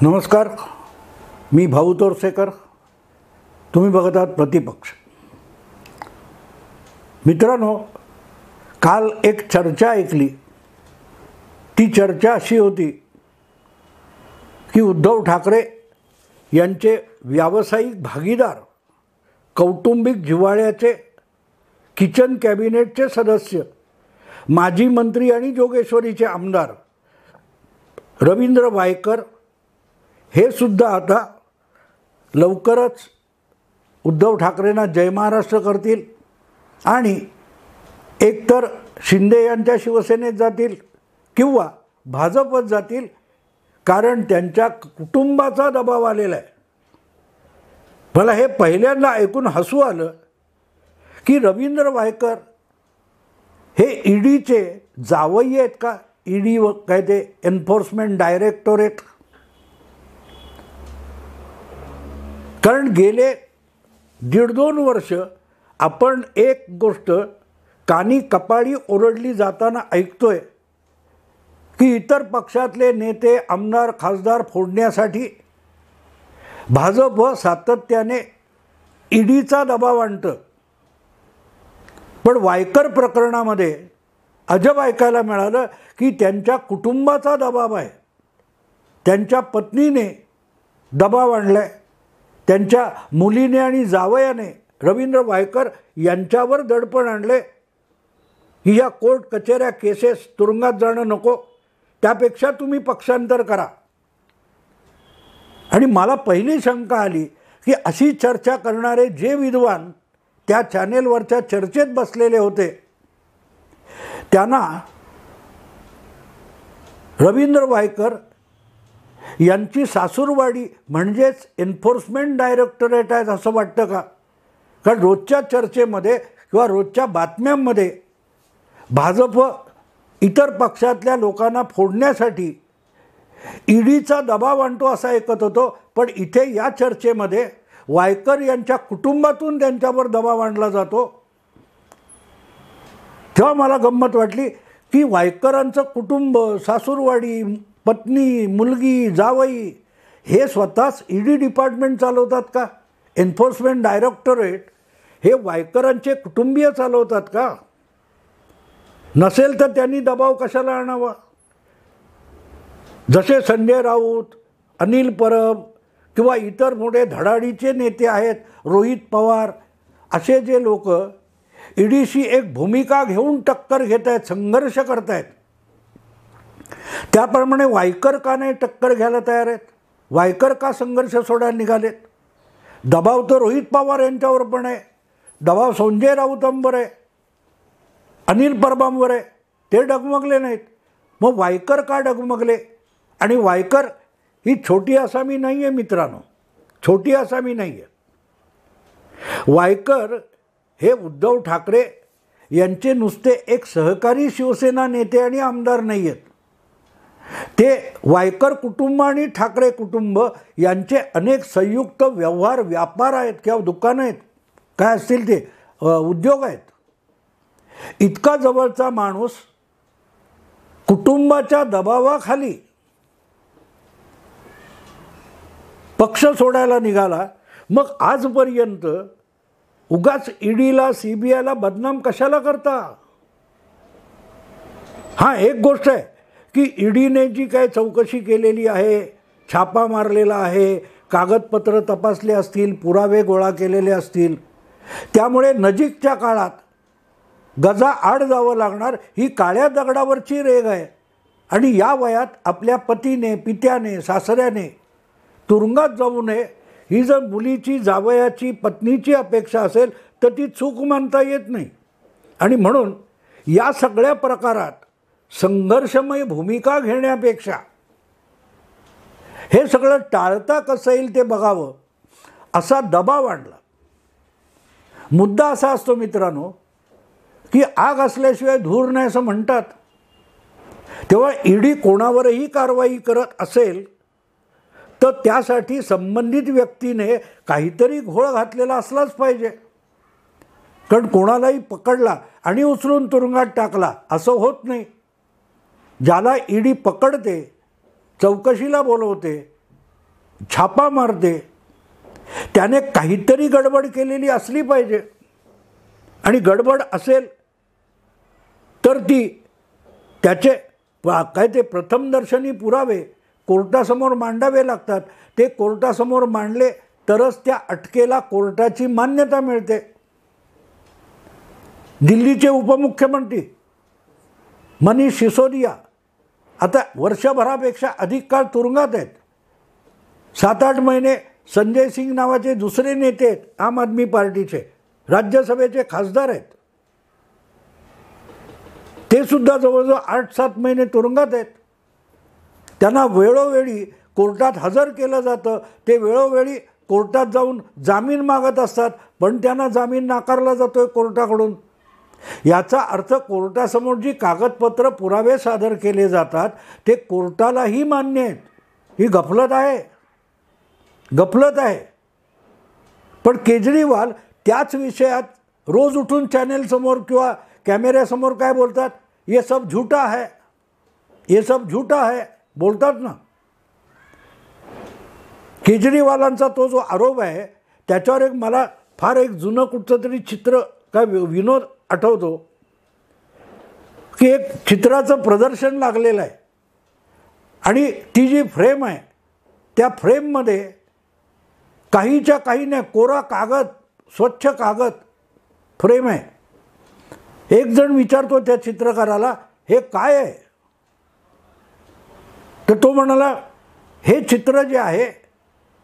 नमस्कार, मी भाऊ तोरसेकर. तुम्ही बघत आहात प्रतिपक्ष. मित्रांनो, काल एक चर्चा ऐकली. ती चर्चा अशी होती की उद्धव ठाकरे यांचे व्यावसायिक भागीदार, कौटुंबिक जिव्हाळ्याचे किचन कॅबिनेटचे सदस्य, माजी मंत्री आणि जोगेश्वरीचे आमदार रवींद्र वायकर हे सुद्धा आता लवकरच उद्धव ठाकरेंना जय महाराष्ट्र करतील आणि एकतर शिंदे यांच्या शिवसेनेत जातील किंवा भाजपत जातील, कारण त्यांच्या कुटुंबाचा दबाव आलेला आहे. मला हे पहिल्यांदा ऐकून हसू आलं की रवींद्र वायकर हे ईडीचे जावई आहेत का? ईडी काय ते एन्फोर्समेंट डायरेक्टोरेट. कारण गेले 1.5-2 वर्ष आपण एक गोष्ट कानी कपाळी ओरडली जाताना ऐकतोय की इतर पक्षातले नेते, आमदार, खासदार फोडण्यासाठी भाजप सातत्याने ईडीचा दबाव आणतं. पण वायकर प्रकरणामध्ये अजब ऐकायला मिळालं की त्यांच्या कुटुंबाचा दबाव आहे. त्यांच्या पत्नीने दबाव आणलाय. त्यांच्या मुलीने आणि जावयाने रवींद्र वायकर यांच्यावर दडपण आणले की या कोर्ट कचेऱ्या, केसेस, तुरुंगात जाणं नको, त्यापेक्षा तुम्ही पक्षांतर करा. आणि मला पहिली शंका आली की अशी चर्चा करणारे जे विद्वान त्या चॅनेलवरच्या चर्चेत बसलेले होते, त्यांना रवींद्र वायकर यांची सासूरवाडी म्हणजेच एन्फोर्समेंट डायरेक्टोरेट आहेत असं वाटतं का? कारण रोजच्या चर्चेमध्ये किंवा रोजच्या बातम्यांमध्ये भाजप इतर पक्षातल्या लोकांना फोडण्यासाठी ईडीचा दबाव आणतो असं ऐकत होतो. पण इथे या चर्चेमध्ये वायकर यांच्या कुटुंबातून त्यांच्यावर दबाव आणला जातो. तेव्हा मला गंमत वाटली की वायकरांचं कुटुंब, सासूरवाडी, पत्नी, मुलगी, जावई हे स्वतःच ईडी डिपार्टमेंट चालवतात का? एन्फोर्समेंट डायरेक्टोरेट हे वायकरांचे कुटुंबीय चालवतात का? नसेल तर त्यांनी दबाव कशाला आणावा? जसे संजय राऊत, अनिल परब किंवा इतर मोठे धडाडीचे नेते आहेत, रोहित पवार, असे जे लोक ईडीशी एक भूमिका घेऊन टक्कर घेत आहेत, संघर्ष करत आहेत, त्याप्रमाणे वायकर का नाही टक्कर घ्यायला तयार आहेत? वायकर का संघर्ष सोडायला निघालेत? दबाव तर रोहित पवार यांच्यावर पण आहे, दबाव संजय राऊतांवर आहे, अनिल परबांवर आहे, ते डगमगले नाहीत. मग वायकर का डगमगले? आणि वायकर ही छोटी आसामी नाही आहे मित्रांनो, छोटी आसामी नाही आहे. वायकर हे उद्धव ठाकरे यांचे नुसते एक सहकारी शिवसेना नेते आणि आमदार नाही आहेत. ते वायकर कुटुंब आणि ठाकरे कुटुंब यांचे अनेक संयुक्त व्यवहार, व्यापार आहेत किंवा दुकानं आहेत, काय असतील ते उद्योग आहेत. इतका जवळचा माणूस कुटुंबाच्या दबावाखाली पक्ष सोडायला निघाला. मग आजपर्यंत उगाच ईडीला, सीबीआयला बदनाम कशाला करता? हां, एक गोष्ट आहे की ईडीने जी काय चौकशी केलेली आहे, छापा मारलेला आहे, कागदपत्र तपासले असतील, पुरावे गोळा केलेले असतील, त्यामुळे नजीकच्या काळात गजा आड जावं लागणार ही काळ्या दगडावरची रेघ आहे. आणि या वयात आपल्या पतीने, पित्याने, सासऱ्याने तुरुंगात जाऊ नये ही जर मुलीची, जावयाची, पत्नीची अपेक्षा असेल तर ती चूक मानता येत नाही. आणि म्हणून या सगळ्या प्रकारात संघर्षमय भूमिका घेण्यापेक्षा हे सगळं टाळता कसं येईल ते बघावं असा दबाव आणला. मुद्दा असा असतो मित्रांनो की आग असल्याशिवाय धूर नाही असं म्हणतात. तेव्हा ईडी कोणावरही कारवाई करत असेल तर त्यासाठी संबंधित व्यक्तीने काहीतरी घोळ घातलेला असलाच पाहिजे. कारण कोणालाही पकडला आणि उचलून तुरुंगात टाकला असं होत नाही. ज्याला ईडी पकडते, चौकशीला बोलवते, छापा मारते त्याने काहीतरी गडबड केलेली असली पाहिजे, आणि गडबड असेल तर ती त्याचे काय ते प्रथमदर्शनी पुरावे कोर्टासमोर मांडावे लागतात. ते कोर्टासमोर मांडले तरच त्या अटकेला कोर्टाची मान्यता मिळते. दिल्लीचे उपमुख्यमंत्री मनीष सिसोदिया आता वर्षभरापेक्षा अधिक काळ तुरुंगात आहेत. 7-8 महिने संजय सिंग नावाचे दुसरे नेते आहेत, आम आदमी पार्टीचे, राज्यसभेचे खासदार आहेत, ते सुद्धा जवळजवळ 8-7 महिने तुरुंगात आहेत. त्यांना वेळोवेळी कोर्टात हजर केलं जातं. ते वेळोवेळी कोर्टात जाऊन जामीन मागत असतात, पण त्यांना जामीन नाकारला जातोय कोर्टाकडून. याचा अर्थ कोर्टासमोर जी कागदपत्र पुरावे सादर केले जातात ते कोर्टालाही मान्य आहेत. ही गफलत आहे, गफलत आहे. पण केजरीवाल त्याच विषयात रोज उठून चॅनेलसमोर किंवा कॅमेऱ्यासमोर काय बोलतात, ये सब झूठा है, ये सब झूठा है बोलतात ना. केजरीवालांचा तो जो आरोप आहे त्याच्यावर एक मला फार एक जुनं कुठचं तरी चित्र काय विनोद आठवतो की एक चित्राचं प्रदर्शन लागलेलं आहे आणि ती जी फ्रेम आहे त्या फ्रेममध्ये काहीच्या काही नाही, कोरा कागद, स्वच्छ कागद फ्रेम आहे. एक जण विचारतो त्या चित्रकाराला, हे काय आहे? तर तो म्हणाला, हे चित्र जे आहे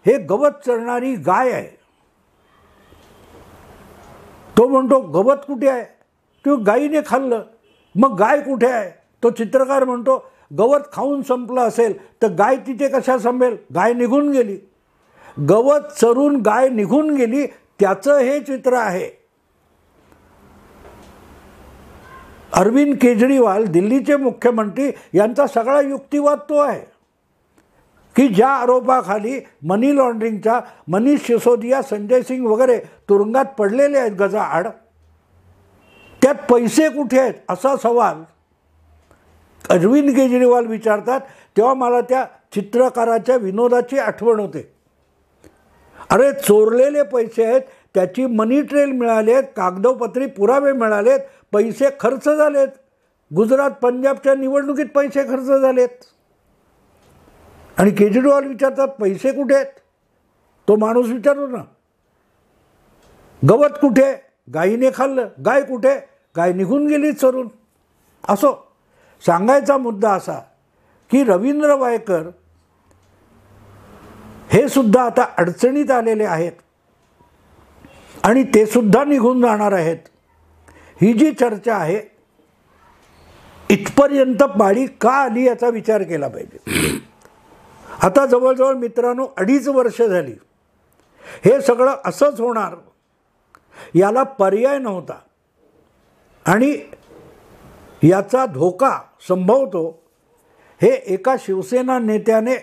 हे गवत चरणारी गाय आहे. तो म्हणतो, गवत कुठे आहे? तो गायीने खाल्लं. मग गाय कुठे आहे? तो चित्रकार म्हणतो, गवत खाऊन संपलं असेल तर गाय तिथे कशा संपेल? गाय निघून गेली. गवत चरून गाय निघून गेली, त्याचं हे चित्र आहे. अरविंद केजरीवाल दिल्लीचे मुख्यमंत्री यांचा सगळा युक्तिवाद तो आहे की ज्या आरोपाखाली मनी लॉन्ड्रिंगच्या मनीष सिसोदिया, संजय सिंग वगैरे तुरुंगात पडलेले आहेत गजाआड, त्यात पैसे कुठे आहेत असा सवाल अरविंद केजरीवाल विचारतात. तेव्हा मला त्या चित्रकाराच्या विनोदाची आठवण होते. अरे चोरलेले पैसे आहेत, त्याची मनी ट्रेल मिळाले आहेत, कागदोपत्री पुरावे मिळालेत, पैसे खर्च झालेत, गुजरात पंजाबच्या निवडणुकीत पैसे खर्च झालेत. आणि केजरीवाल विचारतात, पैसे कुठे आहेत? तो माणूस विचारतो ना, गवत कुठे? गायीने खाल्लं. गाय कुठे? गाय निघून गेली चरून. असो, सांगायचा मुद्दा असा की रवींद्र वायकर हे सुद्धा आता अडचणीत आलेले आहेत आणि ते सुद्धा निघून जाणार आहेत. ही जी चर्चा आहे इथपर्यंत पाळी का आली याचा विचार केला पाहिजे. आता जवळजवळ मित्रांनो 2.5 वर्ष झाली हे सगळं असंच होणार याला पर्याय नव्हता आणि याचा धोका संभवतो हे एका शिवसेना नेत्याने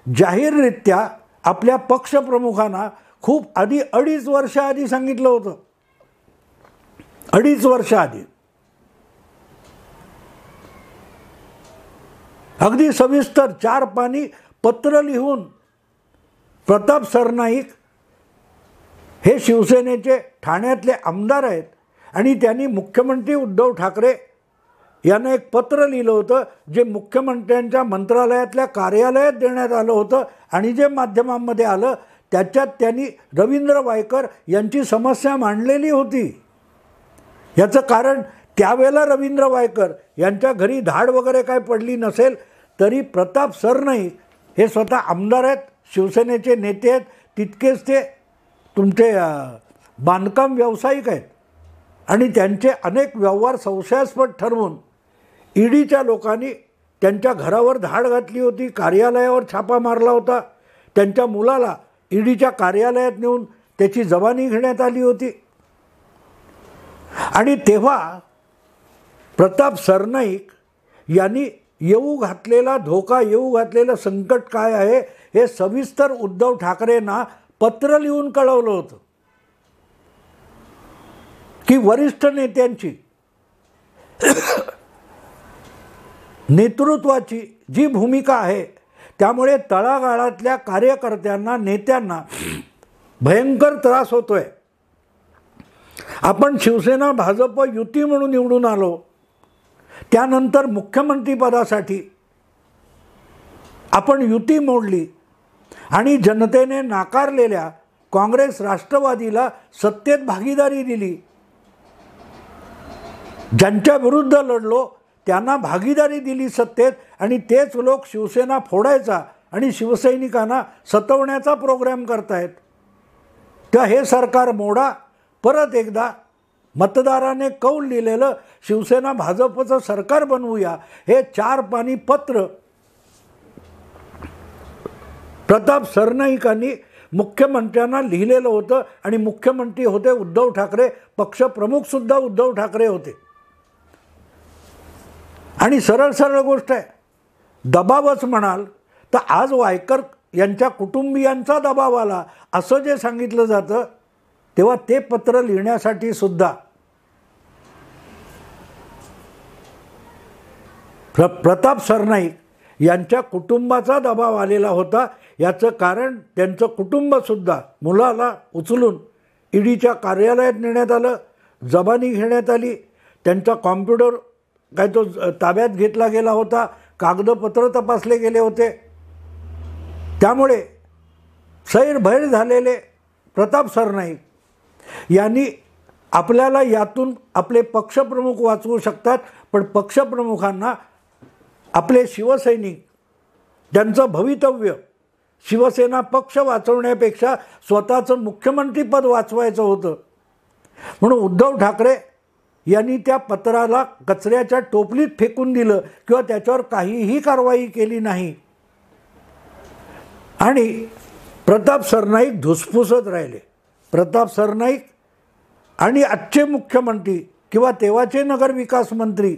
जाहीररित्या आपल्या पक्षप्रमुखांना खूप आधी 2.5 वर्ष आधी सांगितलं होतं. 2.5 वर्ष आधी अगदी सविस्तर 4 पानी पत्र लिहून प्रताप सरनाईक हे शिवसेनेचे ठाण्यातले आमदार आहेत आणि त्यांनी मुख्यमंत्री उद्धव ठाकरे यांना एक पत्र लिहिलं होतं जे मुख्यमंत्र्यांच्या मंत्रालयातल्या कार्यालयात देण्यात आलं होतं आणि जे माध्यमांमध्ये आलं त्याच्यात त्यांनी रवींद्र वायकर यांची समस्या मांडलेली होती. याचं कारण त्यावेळेला रवींद्र वायकर यांच्या घरी धाड वगैरे काय पडली नसेल तरी प्रताप सरनाईक हे स्वतः आमदार आहेत, शिवसेनेचे नेते आहेत, तितकेच ते तुमचे बांधकाम व्यावसायिक आहेत आणि त्यांचे अनेक व्यवहार संशयास्पद ठरवून ईडीच्या लोकांनी त्यांच्या घरावर धाड घातली होती, कार्यालयावर छापा मारला होता, त्यांच्या मुलाला ईडीच्या कार्यालयात नेऊन त्याची जबानी घेण्यात आली होती. आणि तेव्हा प्रताप सरनाईक यांनी येऊ घातलेला धोका, येऊ घातलेलं संकट काय आहे हे सविस्तर उद्धव ठाकरेंना पत्र लिहून कळवलं होतं की वरिष्ठ नेत्यांची नेतृत्वाची जी भूमिका आहे त्यामुळे तळागाळातल्या कार्यकर्त्यांना, नेत्यांना भयंकर त्रास होतोय. आपण शिवसेना भाजप युती म्हणून निवडून आलो, त्यानंतर मुख्यमंत्रीपदासाठी आपण युती मोडली आणि जनतेने नाकारलेल्या काँग्रेस राष्ट्रवादीला सत्तेत भागीदारी दिली. ज्यांच्या विरुद्ध लढलो त्यांना भागीदारी दिली सत्तेत, आणि तेच लोक शिवसेना फोडायचा आणि शिवसैनिकांना सतवण्याचा प्रोग्राम करतायत. तर हे सरकार मोडा. परत एकदा मतदाराने कौल दिलेलं शिवसेना भाजपचं सरकार बनवूया, हे 4 पानी पत्र प्रताप सरनाईकांनी मुख्यमंत्र्यांना लिहिलेलं होतं. आणि मुख्यमंत्री होते उद्धव ठाकरे, पक्षप्रमुखसुद्धा उद्धव ठाकरे होते. आणि सरळ सरळ गोष्ट आहे, दबावच म्हणाल तर आज वायकर यांच्या कुटुंबियांचा दबाव आला असं जे सांगितलं जातं, तेव्हा ते पत्र लिहिण्यासाठी सुद्धा प्रताप सरनाईक यांच्या कुटुंबाचा दबाव आलेला होता. याचं कारण त्यांचं कुटुंबसुद्धा मुलाला उचलून ईडीच्या कार्यालयात नेण्यात आलं, जबानी घेण्यात आली, त्यांचा कॉम्प्युटर काय तो ताब्यात घेतला गेला होता, कागदपत्र तपासले गेले होते. त्यामुळे सैरभैर झालेले प्रताप सरनाईक यांनी आपल्याला यातून आपले पक्षप्रमुख वाचवू शकतात, पण पक्षप्रमुखांना आपले शिवसैनिक, ज्यांचं भवितव्य शिवसेना पक्ष वाचवण्यापेक्षा स्वतःचं मुख्यमंत्रीपद वाचवायचं होतं, म्हणून उद्धव ठाकरे यांनी त्या पत्राला कचऱ्याच्या टोपलीत फेकून दिलं किंवा त्याच्यावर काहीही कारवाई केली नाही. आणि प्रताप सरनाईक धुसफुसत राहिले. प्रताप सरनाईक आणि आजचे मुख्यमंत्री किंवा तेव्हाचे नगरविकास मंत्री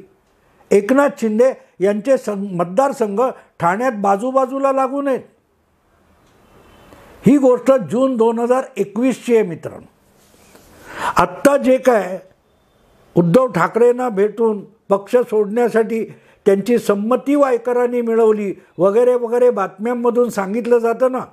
एकनाथ शिंदे यांचे मतदारसंघ ठाण्यात बाजूबाजूला लागू नयेत. ही गोष्ट जून 2021ची आहे मित्रांनो. आत्ता जे काय उद्धव ठाकरेंना भेटून पक्ष सोडण्यासाठी त्यांची संमती वायकरांनी मिळवली वगैरे वगैरे बातम्यांमधून सांगितलं जातं ना,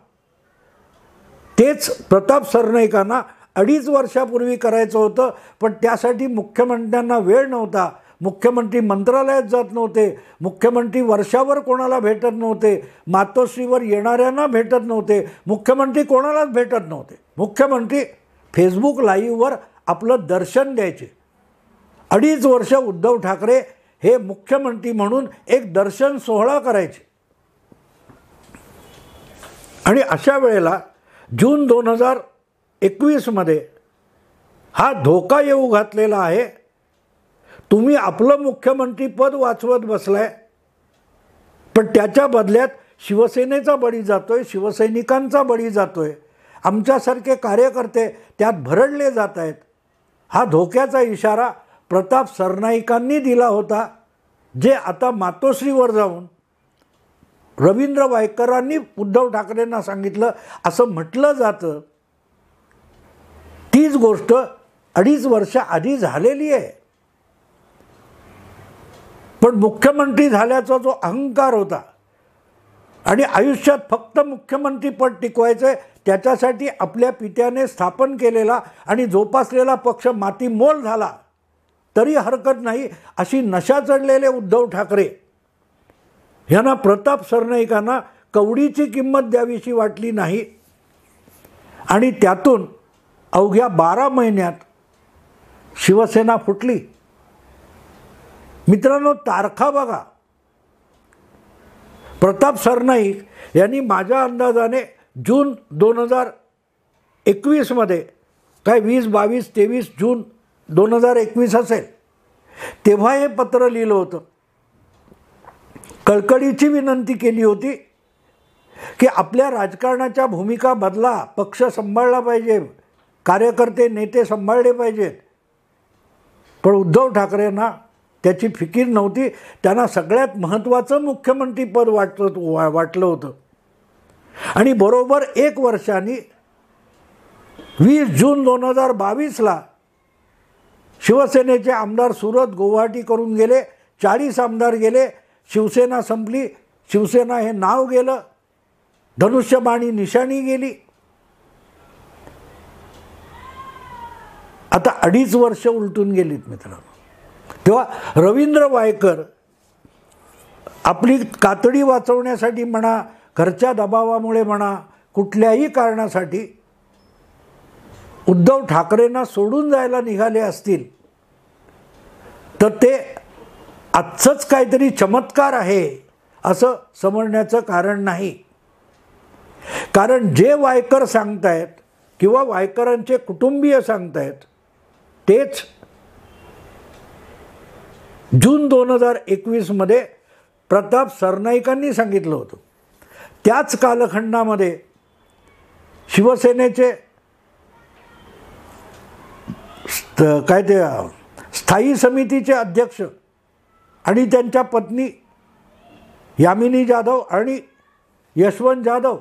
तेच प्रताप सरनाईकांना 2.5 वर्षापूर्वी करायचं होतं. पण त्यासाठी मुख्यमंत्र्यांना वेळ नव्हता. मुख्यमंत्री मंत्रालयात जात नव्हते, मुख्यमंत्री वर्षावर कोणाला भेटत नव्हते, मातोश्रीवर येणाऱ्यांना भेटत नव्हते, मुख्यमंत्री कोणालाच भेटत नव्हते. मुख्यमंत्री फेसबुक लाईव्हवर आपलं दर्शन द्यायचे. 2.5 वर्ष उद्धव ठाकरे हे मुख्यमंत्री म्हणून एक दर्शन सोहळा करायचे. आणि अशा वेळेला जून 2021मध्ये हा धोका येऊ घातलेला आहे. तुम्ही आपलं मुख्यमंत्रीपद वाचवत बसलाय, पण त्याच्या बदल्यात शिवसेनेचा बळी जातोय, शिवसैनिकांचा बळी जातोय, आमच्यासारखे कार्यकर्ते त्यात भरडले जात आहेत. हा धोक्याचा इशारा प्रताप सरनाईकांनी दिला होता, जे आता मातोश्रीवर जाऊन रवींद्र वायकरांनी उद्धव ठाकरेंना सांगितलं असं म्हटलं जातं. तीच गोष्ट 2.5 वर्ष आधी झालेली आहे. पण मुख्यमंत्री झाल्याचा जो अहंकार होता आणि आयुष्यात फक्त मुख्यमंत्रीपद टिकवायचं, त्याच्यासाठी आपल्या पित्याने स्थापन केलेला आणि जोपासलेला पक्ष मातीमोल झाला तरी हरकत नाही, अशी नशा चढलेले उद्धव ठाकरे यांना प्रताप सरनाईकांना कवडीची किंमत द्यावीशी वाटली नाही. आणि त्यातून अवघ्या 12 महिन्यात शिवसेना फुटली. मित्रांनो, तारखा बघा. प्रताप सरनाईक यांनी माझ्या अंदाजाने जून 2021मध्ये काय 20, 22, 23 जून 2021 असेल, तेव्हा हे पत्र लिहिलं होतं. कळकळीची विनंती केली होती की आपल्या राजकारणाच्या भूमिका बदला, पक्ष सांभाळला पाहिजे, कार्यकर्ते नेते सांभाळले पाहिजेत. पण उद्धव ठाकरेंना त्याची फिकीर नव्हती. त्यांना सगळ्यात महत्त्वाचं मुख्यमंत्रीपद वाटलं होतं. आणि बरोबर 1 वर्षांनी 20 जून 2022ला शिवसेनेचे आमदार सुरत गुवाहाटी करून गेले, 40 आमदार गेले, शिवसेना संपली, शिवसेना हे नाव गेलं. धनुष्यबाणी निशाणी गेली. आता 2.5 वर्ष उलटून गेलीत मित्रांनो. तेव्हा रवींद्र वायकर आपली कातडी वाचवण्यासाठी म्हणा, घरच्या दबावामुळे म्हणा, कुठल्याही कारणासाठी उद्धव ठाकरेंना सोडून जायला निघाले असतील तर ते आजचंच काहीतरी चमत्कार आहे असं समजण्याचं कारण नाही. कारण जे वायकर सांगतायत किंवा वायकरांचे कुटुंबीय सांगतायत तेच जून 2021 मध्ये प्रताप सरनाईकांनी सांगितलं होतं. त्याच कालखंडामध्ये शिवसेनेचे स्थायी समितीचे अध्यक्ष आणि त्यांच्या पत्नी यामिनी जाधव आणि यशवंत जाधव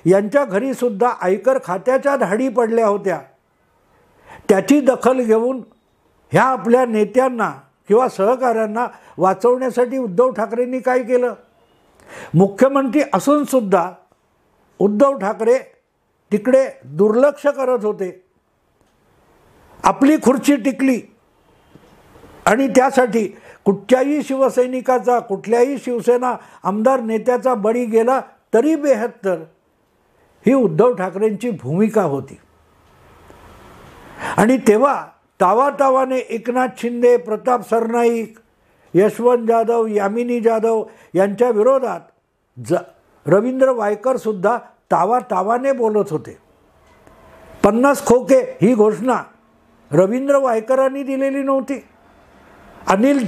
यांच्या घरीसुद्धा आयकर खात्याच्या धाडी पडल्या होत्या. त्याची दखल घेऊन ह्या आपल्या नेत्यांना किंवा सहकाऱ्यांना वाचवण्यासाठी उद्धव ठाकरेंनी काय केलं? मुख्यमंत्री असूनसुद्धा उद्धव ठाकरे तिकडे दुर्लक्ष करत होते. आपली खुर्ची टिकली आणि त्यासाठी कुठच्याही शिवसैनिकाचा, कुठल्याही शिवसेना आमदार नेत्याचा बळी गेला तरी बेहत्तर, ही उद्धव ठाकरेंची भूमिका होती. आणि तेव्हा तावातावाने एकनाथ शिंदे, प्रताप सरनाईक, यशवंत जाधव, यामिनी जाधव यांच्या विरोधात रवींद्र वायकरसुद्धा तावातावाने बोलत होते. 50 खोके ही घोषणा रवींद्र वायकरांनी दिलेली नव्हती. अनिल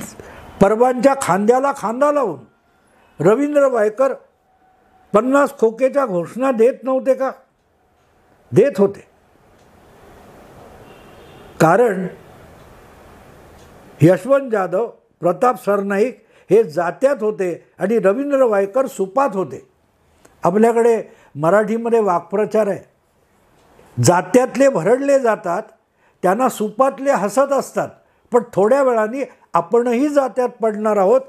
परबांच्या खांद्याला खांदा लावून रवींद्र वायकर 50 खोकेच्या घोषणा देत नव्हते का? देत होते. कारण यशवंत जाधव, प्रताप सरनाईक हे जात्यात होते आणि रवींद्र वायकर सुपात होते. आपल्याकडे मराठीमध्ये वाक्प्रचार आहे, जात्यातले भरडले जातात, त्यांना सुपातले हसत असतात, पण थोड्या वेळाने आपणही जात्यात पडणार आहोत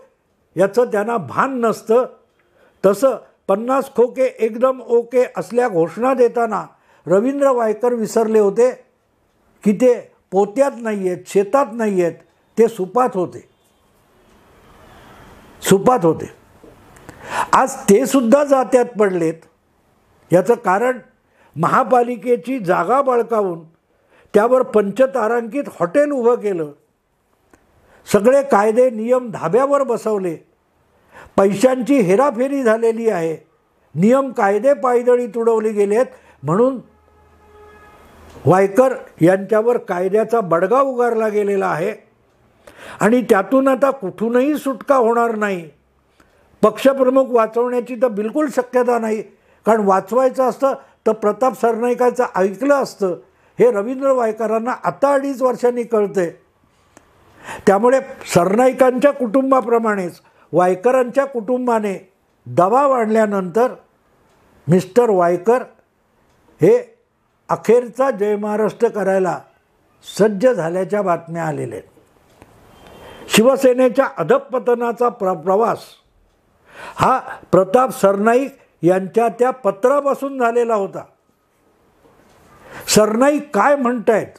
याचं त्यांना भान नसतं. तसं 50 खोके एकदम ओके असल्या घोषणा देताना रवींद्र वायकर विसरले होते की ते पोत्यात नाही आहेत, शेतात नाही आहेत, ते सुपात होते. सुपात होते. आज ते सुद्धा जात्यात पडलेत. याचं कारण महापालिकेची जागा बळकावून त्यावर पंचतारांकित हॉटेल उभं केलं, सगळे कायदे नियम धाब्यावर बसवले, पैशांची हेराफेरी झालेली आहे, नियम कायदे पायदळी तुडवले गेलेत, म्हणून वायकर यांच्यावर कायद्याचा बडगा उगारला गेलेला आहे आणि त्यातून आता कुठूनही सुटका होणार नाही. पक्षप्रमुख वाचवण्याची तर बिलकुल शक्यता नाही, कारण वाचवायचं असतं तर प्रताप सरनाईकाचं ऐकलं असतं. हे रवींद्र वायकरांना आता 2.5 वर्षांनी कळते. त्यामुळे सरनाईकांच्या कुटुंबाप्रमाणेच वायकरांच्या कुटुंबाने दबाव आणल्यानंतर मिस्टर वायकर हे अखेरचा जय महाराष्ट्र करायला सज्ज झाल्याच्या बातम्या आलेल्या आहेत. शिवसेनेच्या अधःपतनाचा प्रवास हा प्रताप सरनाईक यांच्या त्या पत्रापासून झालेला होता. सरनाईक काय म्हणतायत?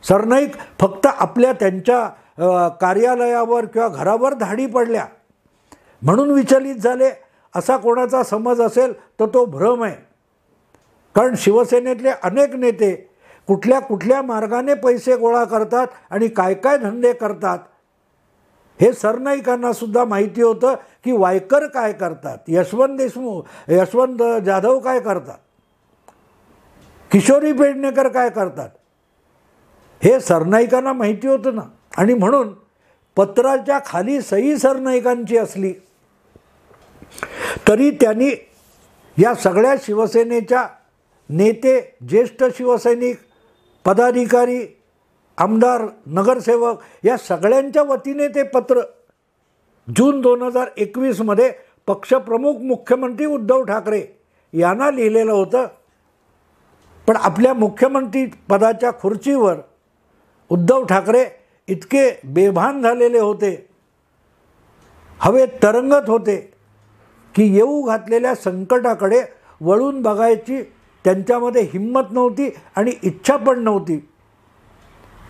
सरनाईक फक्त आपल्या त्यांच्या कार्यालयावर किंवा घरावर धाडी पडल्या म्हणून विचलित झाले असा कोणाचा समज असेल तर तो भ्रम आहे. कारण शिवसेनेतले अनेक नेते कुठल्या कुठल्या मार्गाने पैसे गोळा करतात आणि काय काय धंदे करतात हे सरनाईकांना सुद्धा माहिती होतं की वायकर काय करतात, यशवंत जाधव काय करतात, किशोरी पेडणेकर काय करतात, हे सरनाईकांना माहिती होतं ना. आणि म्हणून पत्राच्या खाली सही सरनाईकांची असली तरी त्यांनी या सगळ्या शिवसेनेच्या नेते, ज्येष्ठ शिवसैनिक, पदाधिकारी, आमदार, नगरसेवक या सगळ्यांच्या वतीने ते पत्र जून 2021 मध्ये पक्षप्रमुख मुख्यमंत्री उद्धव ठाकरे यांना लिहिलेलं होतं. पण आपल्या मुख्यमंत्री पदाच्या खुर्चीवर उद्धव ठाकरे इतके बेभान झालेले होते, हवेत तरंगत होते की येऊ घातलेल्या संकटाकडे वळून बघायची त्यांच्यामध्ये हिंमत नव्हती आणि इच्छा पण नव्हती.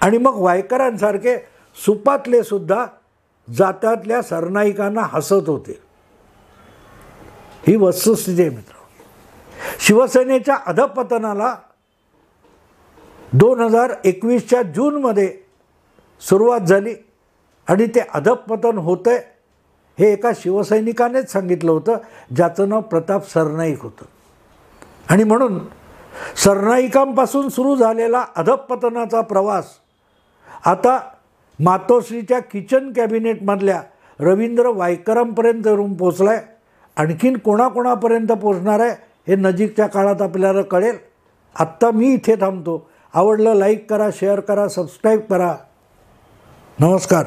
आणि मग वायकरांसारखे सुपातले सुद्धा जात्यातल्या सरनाईकांना हसत होते. ही वस्तुस्थिती आहे मित्र. शिवसेनेच्या अधपतनाला 2021च्या जूनमध्ये सुरुवात झाली आणि ते अधपतन होतंय हे एका शिवसैनिकानेच सांगितलं होतं, ज्याचं नाव प्रताप सरनाईक होतं. आणि म्हणून सरनाईकांपासून सुरू झालेला अधपतनाचा प्रवास आता मातोश्रीच्या किचन कॅबिनेटमधल्या रवींद्र वायकरांपर्यंत येऊन पोचला आहे. आणखीन कोणाकोणापर्यंत पोचणार आहे हे नजीकच्या काळात आपल्याला कळेल. आत्ता मी इथे थांबतो. आवडलं लाईक करा, शेअर करा, सबस्क्राईब करा. नमस्कार.